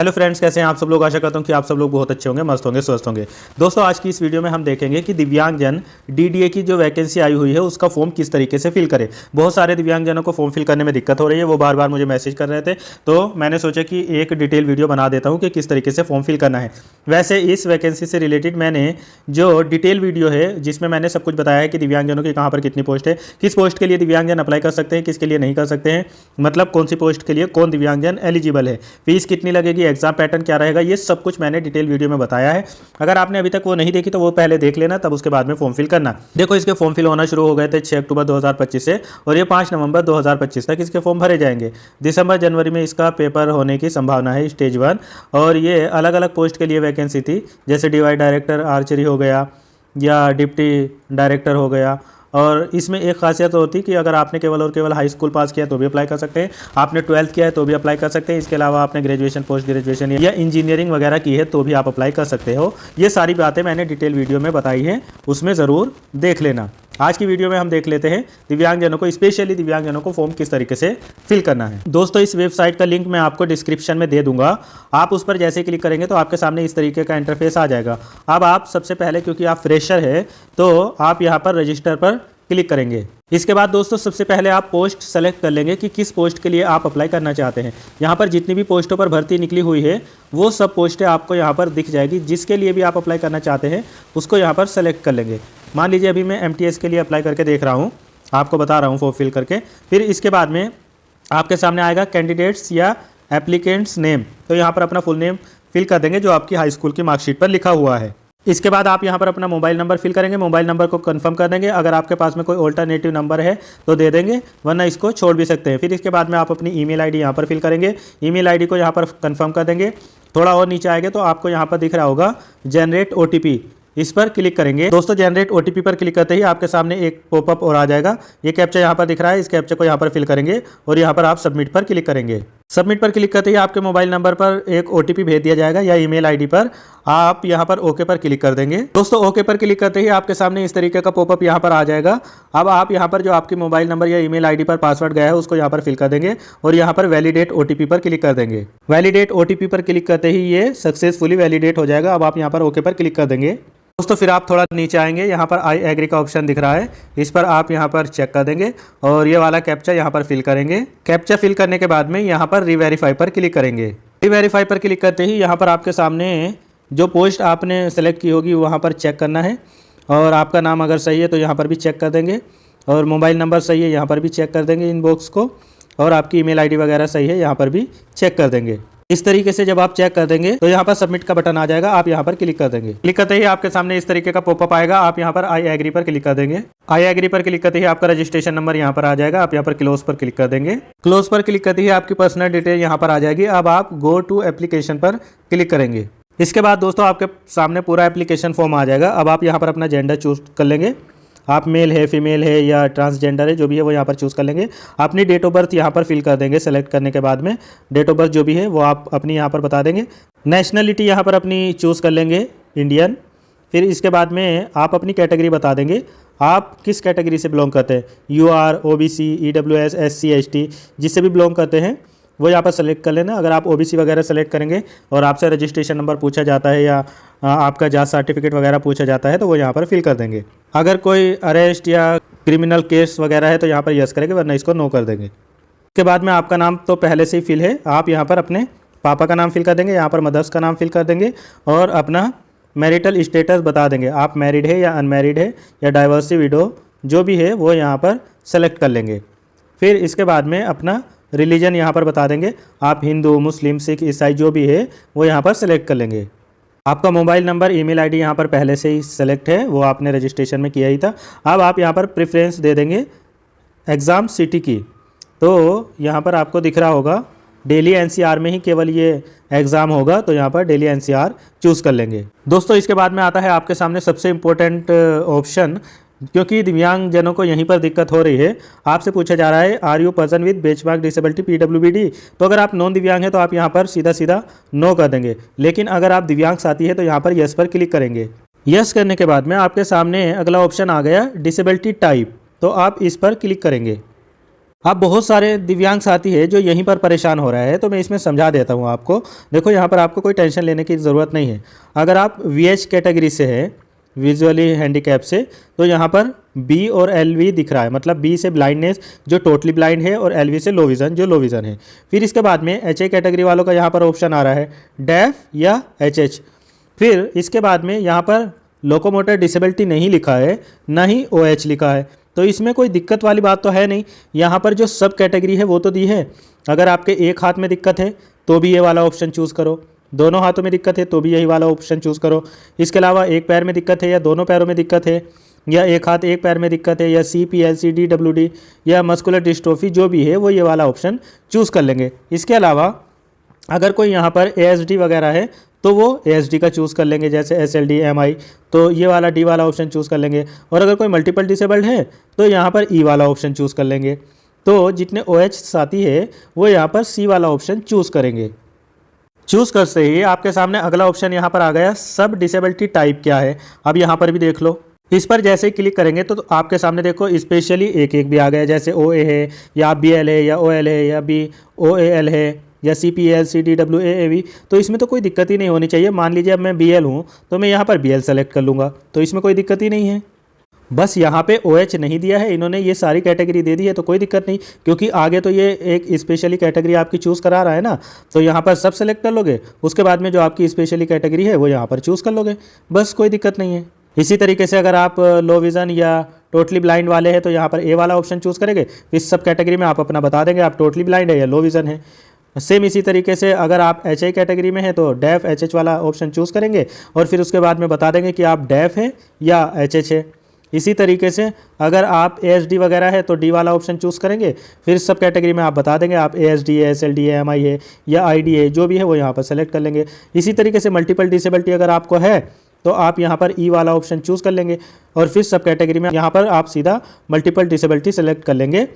Hello friends, कैसे हैं आप सब लोग। आशा करता हूं कि आप सब लोग बहुत अच्छे होंगे, मस्त होंगे, स्वस्थ होंगे। दोस्तों, आज की इस वीडियो में हम देखेंगे कि दिव्यांगजन डीडीए की जो वैकेंसी आई हुई है उसका फॉर्म किस तरीके से फिल करें। बहुत सारे दिव्यांगजनों को फॉर्म फिल करने में दिक्कत हो रही है, वो बार बार मुझे मैसेज कर रहे थे, तो मैंने सोचा कि एक डिटेल वीडियो बना देता हूँ कि किस तरीके से फॉर्म फिल करना है। वैसे इस वैकेंसी से रिलेटेड मैंने जो डिटेल वीडियो है जिसमें मैंने सब कुछ बताया है कि दिव्यांगजनों की कहाँ पर कितनी पोस्ट है, किस पोस्ट के लिए दिव्यांगजन अप्लाई कर सकते हैं, किसके लिए नहीं कर सकते हैं, मतलब कौन सी पोस्ट के लिए कौन दिव्यांगजन एलिजिबल है, फीस कितनी लगेगी, एग्जाम पैटर्न क्या रहेगा, ये सब कुछ मैंने डिटेल वीडियो में बताया है। अगर आपने अभी तक वो नहीं देखी तो वो पहले देख लेना, तब उसके बाद में फॉर्म फिल करना। देखो, इसके फॉर्म फिल होना शुरू हो गए थे 6 अक्टूबर 2025 से और ये 5 नवंबर 2025 तक इसके फॉर्म भरे जाएंगे। दिसंबर जनवरी में इसका पेपर होने की संभावना है, स्टेज 1। और ये अलग अलग पोस्ट के लिए वैकेंसी थी, जैसे डीवाई डायरेक्टर आर्चरी हो गया या डिप्टी डायरेक्टर हो गया। और इसमें एक खासियत होती कि अगर आपने केवल और केवल हाई स्कूल पास किया तो भी अप्लाई कर सकते हैं, आपने 12th किया है तो भी अप्लाई कर सकते हैं, इसके अलावा आपने ग्रेजुएशन, पोस्ट ग्रेजुएशन या इंजीनियरिंग वगैरह की है तो भी आप अप्लाई कर सकते हो। ये सारी बातें मैंने डिटेल वीडियो में बताई है, उसमें ज़रूर देख लेना। आज की वीडियो में हम देख लेते हैं दिव्यांगजनों को, स्पेशली दिव्यांगजनों को फॉर्म किस तरीके से फिल करना है। दोस्तों, इस वेबसाइट का लिंक मैं आपको डिस्क्रिप्शन में दे दूंगा। आप उस पर जैसे क्लिक करेंगे तो आपके सामने इस तरीके का इंटरफेस आ जाएगा। अब आप सबसे पहले, क्योंकि आप फ्रेशर है, तो आप यहाँ पर रजिस्टर पर क्लिक करेंगे। इसके बाद दोस्तों सबसे पहले आप पोस्ट सेलेक्ट कर लेंगे कि किस पोस्ट के लिए आप अप्लाई करना चाहते हैं। यहाँ पर जितनी भी पोस्टों पर भर्ती निकली हुई है वो सब पोस्टें आपको यहाँ पर दिख जाएगी। जिसके लिए भी आप अप्लाई करना चाहते हैं उसको यहाँ पर सेलेक्ट कर लेंगे। मान लीजिए अभी मैं MTS के लिए अप्लाई करके देख रहा हूँ, आपको बता रहा हूँ फॉर्म फिल करके। फिर इसके बाद में आपके सामने आएगा कैंडिडेट्स या एप्लीकेंट्स नेम, तो यहाँ पर अपना फुल नेम फिल कर देंगे जो आपकी हाई स्कूल की मार्कशीट पर लिखा हुआ है। इसके बाद आप यहाँ पर अपना मोबाइल नंबर फिल करेंगे, मोबाइल नंबर को कंफर्म कर देंगे। अगर आपके पास में कोई ऑल्टरनेटिव नंबर है तो दे देंगे, वरना इसको छोड़ भी सकते हैं। फिर इसके बाद में आप अपनी ईमेल आईडी यहाँ पर फिल करेंगे, ईमेल आईडी को यहाँ पर कंफर्म कर देंगे। थोड़ा और नीचे आएंगे तो आपको यहाँ पर दिख रहा होगा जनरेट OTP, इस पर क्लिक करेंगे। दोस्तों, जनरेट OTP पर क्लिक करते ही आपके सामने एक पॉपअप और आ जाएगा। ये कैप्चा यहाँ पर दिख रहा है, इस कैप्चा को यहाँ पर फिल करेंगे और यहाँ पर आप सबमिट पर क्लिक करेंगे। सबमिट पर क्लिक करते ही आपके मोबाइल नंबर पर एक OTP भेज दिया जाएगा या ईमेल आईडी पर। आप यहाँ पर ओके पर क्लिक कर देंगे। दोस्तों, ओके पर क्लिक करते ही आपके सामने इस तरीके का पॉपअप यहाँ पर आ जाएगा। अब आप यहाँ पर जो आपके मोबाइल नंबर या ईमेल आईडी पर पासवर्ड गया है उसको यहाँ पर फिल कर देंगे और यहाँ पर वैलिडेट OTP पर क्लिक कर देंगे। वैलिडेट OTP पर क्लिक करते ही ये सक्सेसफुली वैलिडेट हो जाएगा। अब आप यहाँ पर ओके पर क्लिक कर देंगे। दोस्तों, फिर आप थोड़ा नीचे आएंगे, यहाँ पर आई एग्री का ऑप्शन दिख रहा है, इस पर आप यहाँ पर चेक कर देंगे और ये वाला कैप्चा यहाँ पर फिल करेंगे। कैप्चा फिल करने के बाद में यहाँ पर रीवेरीफाई पर क्लिक करेंगे। रीवेरीफाई पर क्लिक करते ही यहाँ पर आपके सामने जो पोस्ट आपने सेलेक्ट की होगी वहाँ पर चेक करना है और आपका नाम अगर सही है तो यहाँ पर भी चेक कर देंगे और मोबाइल नंबर सही है यहाँ पर भी चेक कर देंगे इनबॉक्स को, और आपकी ईमेल आईडी वगैरह सही है यहाँ पर भी चेक कर देंगे। इस तरीके से जब आप चेक कर देंगे तो यहाँ पर सबमिट का बटन आ जाएगा, आप यहाँ पर क्लिक कर देंगे। क्लिक करते ही आपके सामने इस तरीके का पॉपअप आएगा, आप यहाँ पर आई एग्री पर क्लिक कर देंगे। आई एग्री पर क्लिक करते ही आपका रजिस्ट्रेशन नंबर यहाँ पर आ जाएगा, आप यहाँ पर क्लोज पर क्लिक कर देंगे। क्लोज पर क्लिक करते ही आपकी पर्सनल डिटेल यहाँ पर आ जाएगी। अब आप गो टू एप्लीकेशन पर क्लिक करेंगे। इसके बाद दोस्तों आपके सामने पूरा एप्लीकेशन फॉर्म आ जाएगा। अब आप यहाँ पर अपना जेंडर चूज कर लेंगे, आप मेल है, फीमेल है या ट्रांसजेंडर है, जो भी है वो यहाँ पर चूज़ कर लेंगे। अपनी डेट ऑफ बर्थ यहाँ पर फिल कर देंगे। सेलेक्ट करने के बाद में डेट ऑफ बर्थ जो भी है वो आप अपनी यहाँ पर बता देंगे। नेशनलिटी यहाँ पर अपनी चूज़ कर लेंगे, इंडियन। फिर इसके बाद में आप अपनी कैटेगरी बता देंगे, आप किस कैटेगरी से बिलोंग करते हैं, UR, OBC, EWS, SC, ST, जिससे भी बिलोंग करते हैं वो यहाँ पर सेलेक्ट कर लेना। अगर आप OBC वगैरह सेलेक्ट करेंगे और आपसे रजिस्ट्रेशन नंबर पूछा जाता है या आपका जात सर्टिफिकेट वगैरह पूछा जाता है तो वो यहाँ पर फिल कर देंगे। अगर कोई अरेस्ट या क्रिमिनल केस वगैरह है तो यहाँ पर यस करेंगे, वरना इसको नो कर देंगे। उसके बाद में आपका नाम तो पहले से ही फिल है, आप यहाँ पर अपने पापा का नाम फिल कर देंगे, यहाँ पर मदर्स का नाम फिल कर देंगे और अपना मैरिटल स्टेटस बता देंगे, आप मैरिड है या अनमैरिड है या डाइवर्सी विडो जो भी है वो यहाँ पर सेलेक्ट कर लेंगे। फिर इसके बाद में अपना रिलीजन यहाँ पर बता देंगे, आप हिंदू, मुस्लिम, सिख, ईसाई जो भी है वो यहाँ पर सेलेक्ट कर लेंगे। आपका मोबाइल नंबर, ईमेल आईडी यहाँ पर पहले से ही सेलेक्ट है, वो आपने रजिस्ट्रेशन में किया ही था। अब आप यहाँ पर प्रेफरेंस दे देंगे एग्ज़ाम सिटी की, तो यहाँ पर आपको दिख रहा होगा दिल्ली NCR में ही केवल ये एग्ज़ाम होगा, तो यहाँ पर दिल्ली NCR चूज़ कर लेंगे। दोस्तों, इसके बाद में आता है आपके सामने सबसे इम्पोर्टेंट ऑप्शन, क्योंकि दिव्यांगजनों को यहीं पर दिक्कत हो रही है। आपसे पूछा जा रहा है, are you person with benchmark disability PWBD, तो अगर आप नॉन दिव्यांग हैं तो आप यहाँ पर सीधा सीधा नो कर देंगे। लेकिन अगर आप दिव्यांग साथी है तो यहाँ पर यस पर क्लिक करेंगे। यस करने के बाद में आपके सामने अगला ऑप्शन आ गया डिसेबिलिटी टाइप, तो आप इस पर क्लिक करेंगे। अब बहुत सारे दिव्यांग साथी है जो यहीं पर परेशान हो रहा है, तो मैं इसमें समझा देता हूँ आपको। देखो यहाँ पर आपको कोई टेंशन लेने की ज़रूरत नहीं है। अगर आप VH कैटेगरी से है, विजुअली हैंडीकैप से, तो यहाँ पर B और LV दिख रहा है, मतलब B से ब्लाइंडनेस जो टोटली ब्लाइंड है और LV से लो विज़न जो लो विज़न है। फिर इसके बाद में HI कैटेगरी वालों का यहाँ पर ऑप्शन आ रहा है डेफ या HH। फिर इसके बाद में यहाँ पर लोकोमोटर डिसेबिलिटी नहीं लिखा है, ना ही OH लिखा है, तो इसमें कोई दिक्कत वाली बात तो है नहीं। यहाँ पर जो सब कैटेगरी है वो तो दी है। अगर आपके एक हाथ में दिक्कत है तो भी ये वाला ऑप्शन चूज़ करो, दोनों हाथों में दिक्कत है तो भी यही वाला ऑप्शन चूज़ करो। इसके अलावा एक पैर में दिक्कत है या दोनों पैरों में दिक्कत है, या एक हाथ एक पैर में दिक्कत है, या CPLC DWD या मस्कुलर डिस्ट्रोफी जो भी है वो ये वाला ऑप्शन चूज़ कर लेंगे। इसके अलावा अगर कोई यहाँ पर ASD वगैरह है तो वो ASD का चूज़ कर लेंगे, जैसे SLD MI, तो ये वाला D वाला ऑप्शन चूज़ कर लेंगे। और अगर कोई मल्टीपल डिसेबल्ड है तो यहाँ पर E वाला ऑप्शन चूज़ कर लेंगे। तो जितने OH साथी है वो यहाँ पर C वाला ऑप्शन चूज़ करेंगे। चूज़ करते ही आपके सामने अगला ऑप्शन यहाँ पर आ गया, सब डिसेबिलिटी टाइप क्या है। अब यहाँ पर भी देख लो, इस पर जैसे ही क्लिक करेंगे तो आपके सामने देखो स्पेशली एक एक भी आ गया, जैसे OA है या BL है या OL है या BOAL है या CPL CDWAAV। तो इसमें तो कोई दिक्कत ही नहीं होनी चाहिए। मान लीजिए अब मैं BL हूँ तो मैं यहाँ पर BL सेलेक्ट कर लूँगा, तो इसमें कोई दिक्कत ही नहीं है। बस यहाँ पे OH नहीं दिया है, इन्होंने ये सारी कैटेगरी दे दी है तो कोई दिक्कत नहीं, क्योंकि आगे तो ये एक स्पेशली कैटेगरी आपकी चूज़ करा रहा है ना, तो यहाँ पर सब सेलेक्ट कर लोगे, उसके बाद में जो आपकी स्पेशली कैटेगरी है वो यहाँ पर चूज़ कर लोगे, बस कोई दिक्कत नहीं है। इसी तरीके से अगर आप लो विज़न या टोटली ब्लाइंड वाले हैं तो यहाँ पर A वाला ऑप्शन चूज़ करेंगे। इस सब कैटेगरी में आप अपना बता देंगे आप टोटली ब्लाइंड है या लो विज़न है। सेम इसी तरीके से अगर आप HI कैटेगरी में हैं तो डेफ HH वाला ऑप्शन चूज़ करेंगे और फिर उसके बाद में बता देंगे कि आप डेफ हैं या HH है। इसी तरीके से अगर आप ASD वगैरह है तो D वाला ऑप्शन चूज़ करेंगे, फिर सब कैटेगरी में आप बता देंगे आप ASD है, SLD है, MI है या ID है, जो भी है वो यहाँ पर सेलेक्ट कर लेंगे। इसी तरीके से मल्टीपल डिसेबिलिटी अगर आपको है तो आप यहाँ पर E वाला ऑप्शन चूज़ कर लेंगे और फिर सब कैटेगरी में यहाँ पर आप सीधा मल्टीपल डिसेबिलिटी सेलेक्ट कर लेंगे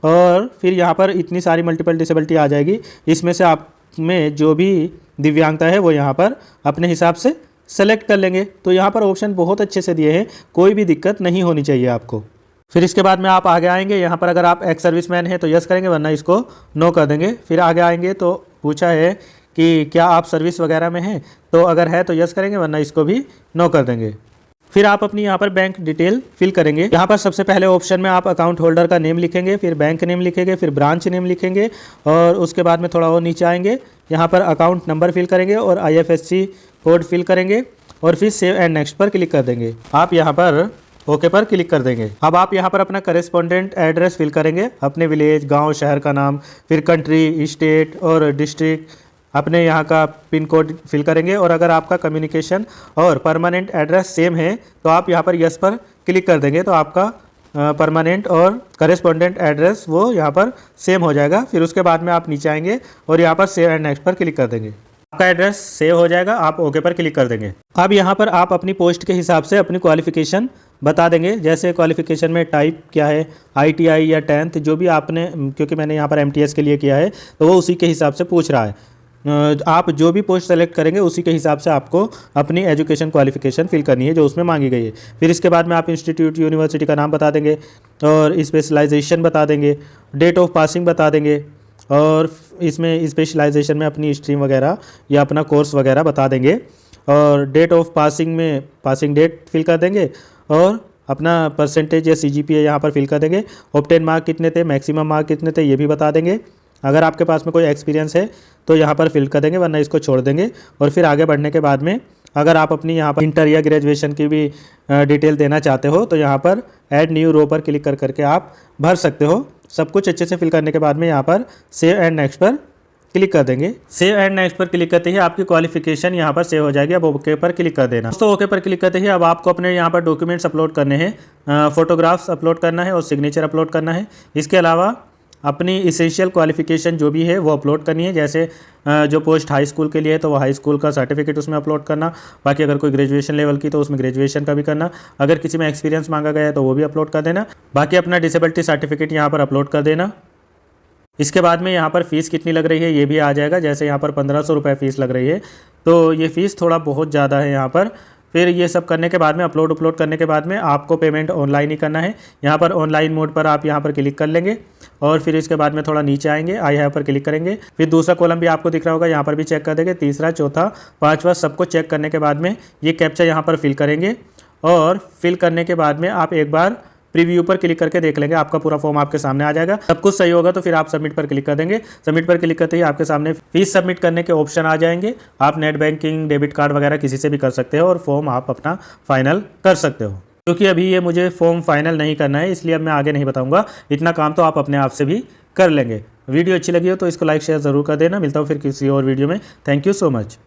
और फिर यहाँ पर इतनी सारी मल्टीपल डिसेबिलिटी आ जाएगी। इसमें से आप में जो भी दिव्यांगता है वो यहाँ पर अपने हिसाब से सेलेक्ट कर लेंगे। तो यहाँ पर ऑप्शन बहुत अच्छे से दिए हैं, कोई भी दिक्कत नहीं होनी चाहिए आपको। फिर इसके बाद में आप आगे आएंगे, यहाँ पर अगर आप एक्स सर्विसमैन हैं तो यस करेंगे, वरना इसको नो कर देंगे। फिर आगे आएंगे तो पूछा है कि क्या आप सर्विस वगैरह में हैं, तो अगर है तो यस करेंगे, वरना इसको भी नो कर देंगे। फिर आप अपनी यहाँ पर बैंक डिटेल फिल करेंगे। यहाँ पर सबसे पहले ऑप्शन में आप अकाउंट होल्डर का नेम लिखेंगे, फिर बैंक नेम लिखेंगे, फिर ब्रांच नेम लिखेंगे और उसके बाद में थोड़ा और नीचे आएंगे, यहाँ पर अकाउंट नंबर फिल करेंगे और IFSC कोड फिल करेंगे और फिर सेव एंड नेक्स्ट पर क्लिक कर देंगे। आप यहाँ पर ओके पर क्लिक कर देंगे। अब आप यहाँ पर अपना करेस्पॉन्डेंट एड्रेस फिल करेंगे, अपने विलेज, गांव, शहर का नाम, फिर कंट्री, स्टेट और डिस्ट्रिक्ट, अपने यहाँ का पिन कोड फिल करेंगे। और अगर आपका कम्युनिकेशन और परमानेंट एड्रेस सेम है तो आप यहाँ पर यस पर क्लिक कर देंगे, तो आपका परमानेंट और करेस्पॉन्डेंट एड्रेस वो यहाँ पर सेम हो जाएगा। फिर उसके बाद में आप नीचे आएंगे और यहाँ पर सेव एंड नेक्स्ट पर क्लिक कर देंगे, आपका एड्रेस सेव हो जाएगा। आप ओके पर क्लिक कर देंगे। अब यहाँ पर आप अपनी पोस्ट के हिसाब से अपनी क्वालिफिकेशन बता देंगे, जैसे क्वालिफिकेशन में टाइप क्या है, ITI या 10th जो भी आपने, क्योंकि मैंने यहाँ पर MTS के लिए किया है तो वो उसी के हिसाब से पूछ रहा है। आप जो भी पोस्ट सेलेक्ट करेंगे उसी के हिसाब से आपको अपनी एजुकेशन क्वालिफिकेशन फिल करनी है जो उसमें मांगी गई है। फिर इसके बाद में आप इंस्टीट्यूट, यूनिवर्सिटी का नाम बता देंगे और स्पेशलाइजेशन बता देंगे, डेट ऑफ पासिंग बता देंगे और इसमें स्पेशलाइजेशन में अपनी स्ट्रीम वगैरह या अपना कोर्स वगैरह बता देंगे और डेट ऑफ पासिंग में पासिंग डेट फिल कर देंगे और अपना परसेंटेज या CGPA यहाँ पर फिल कर देंगे। ऑब्टेन मार्क कितने थे, मैक्सिमम मार्क कितने थे ये भी बता देंगे। अगर आपके पास में कोई एक्सपीरियंस है तो यहाँ पर फिल कर देंगे, वरना इसको छोड़ देंगे। और फिर आगे बढ़ने के बाद में अगर आप अपनी यहाँ पर इंटर या ग्रेजुएशन की भी डिटेल देना चाहते हो तो यहाँ पर ऐड न्यू रो पर क्लिक करके आप भर सकते हो। सब कुछ अच्छे से फिल करने के बाद में यहाँ पर सेव एंड नेक्स्ट पर क्लिक कर देंगे। सेव एंड नेक्स्ट पर क्लिक करते ही आपकी क्वालिफिकेशन यहाँ पर सेव हो जाएगी। अब ओके पर क्लिक कर देना। दोस्तों ओके पर क्लिक करते ही अब आपको अपने यहाँ पर डॉक्यूमेंट्स अपलोड करने हैं, फोटोग्राफ्स अपलोड करना है और सिग्नेचर अपलोड करना है। इसके अलावा अपनी इसेंशियल क्वालिफिकेशन जो भी है वो अपलोड करनी है, जैसे जो पोस्ट हाई स्कूल के लिए है तो वो हाई स्कूल का सर्टिफिकेट उसमें अपलोड करना। बाकी अगर कोई ग्रेजुएशन लेवल की तो उसमें ग्रेजुएशन का भी करना। अगर किसी में एक्सपीरियंस मांगा गया है तो वो भी अपलोड कर देना। बाकी अपना डिसेबिलिटी सर्टिफिकेट यहाँ पर अपलोड कर देना। इसके बाद में यहाँ पर फ़ीस कितनी लग रही है ये भी आ जाएगा, जैसे यहाँ पर 1500 रुपये फ़ीस लग रही है तो ये फ़ीस थोड़ा बहुत ज़्यादा है यहाँ पर। फिर ये सब करने के बाद में अपलोड करने के बाद में आपको पेमेंट ऑनलाइन ही करना है। यहाँ पर ऑनलाइन मोड पर आप यहाँ पर क्लिक कर लेंगे और फिर इसके बाद में थोड़ा नीचे आएंगे, आई हैव पर क्लिक करेंगे। फिर दूसरा कॉलम भी आपको दिख रहा होगा, यहाँ पर भी चेक कर देंगे, तीसरा, चौथा, पाँचवा, सबको चेक करने के बाद में ये कैप्चा यहाँ पर फिल करेंगे। और फिल करने के बाद में आप एक बार प्रीव्यू पर क्लिक करके देख लेंगे, आपका पूरा फॉर्म आपके सामने आ जाएगा। सब कुछ सही होगा तो फिर आप सबमिट पर क्लिक कर देंगे। सबमिट पर क्लिक करते ही आपके सामने फीस सबमिट करने के ऑप्शन आ जाएंगे। आप नेट बैंकिंग, डेबिट कार्ड वगैरह किसी से भी कर सकते हो और फॉर्म आप अपना फाइनल कर सकते हो। क्योंकि अभी ये मुझे फॉर्म फाइनल नहीं करना है, इसलिए अब मैं आगे नहीं बताऊंगा। इतना काम तो आप अपने आप से भी कर लेंगे। वीडियो अच्छी लगी हो तो इसको लाइक शेयर ज़रूर कर देना। मिलता हूँ फिर किसी और वीडियो में। Thank you so much.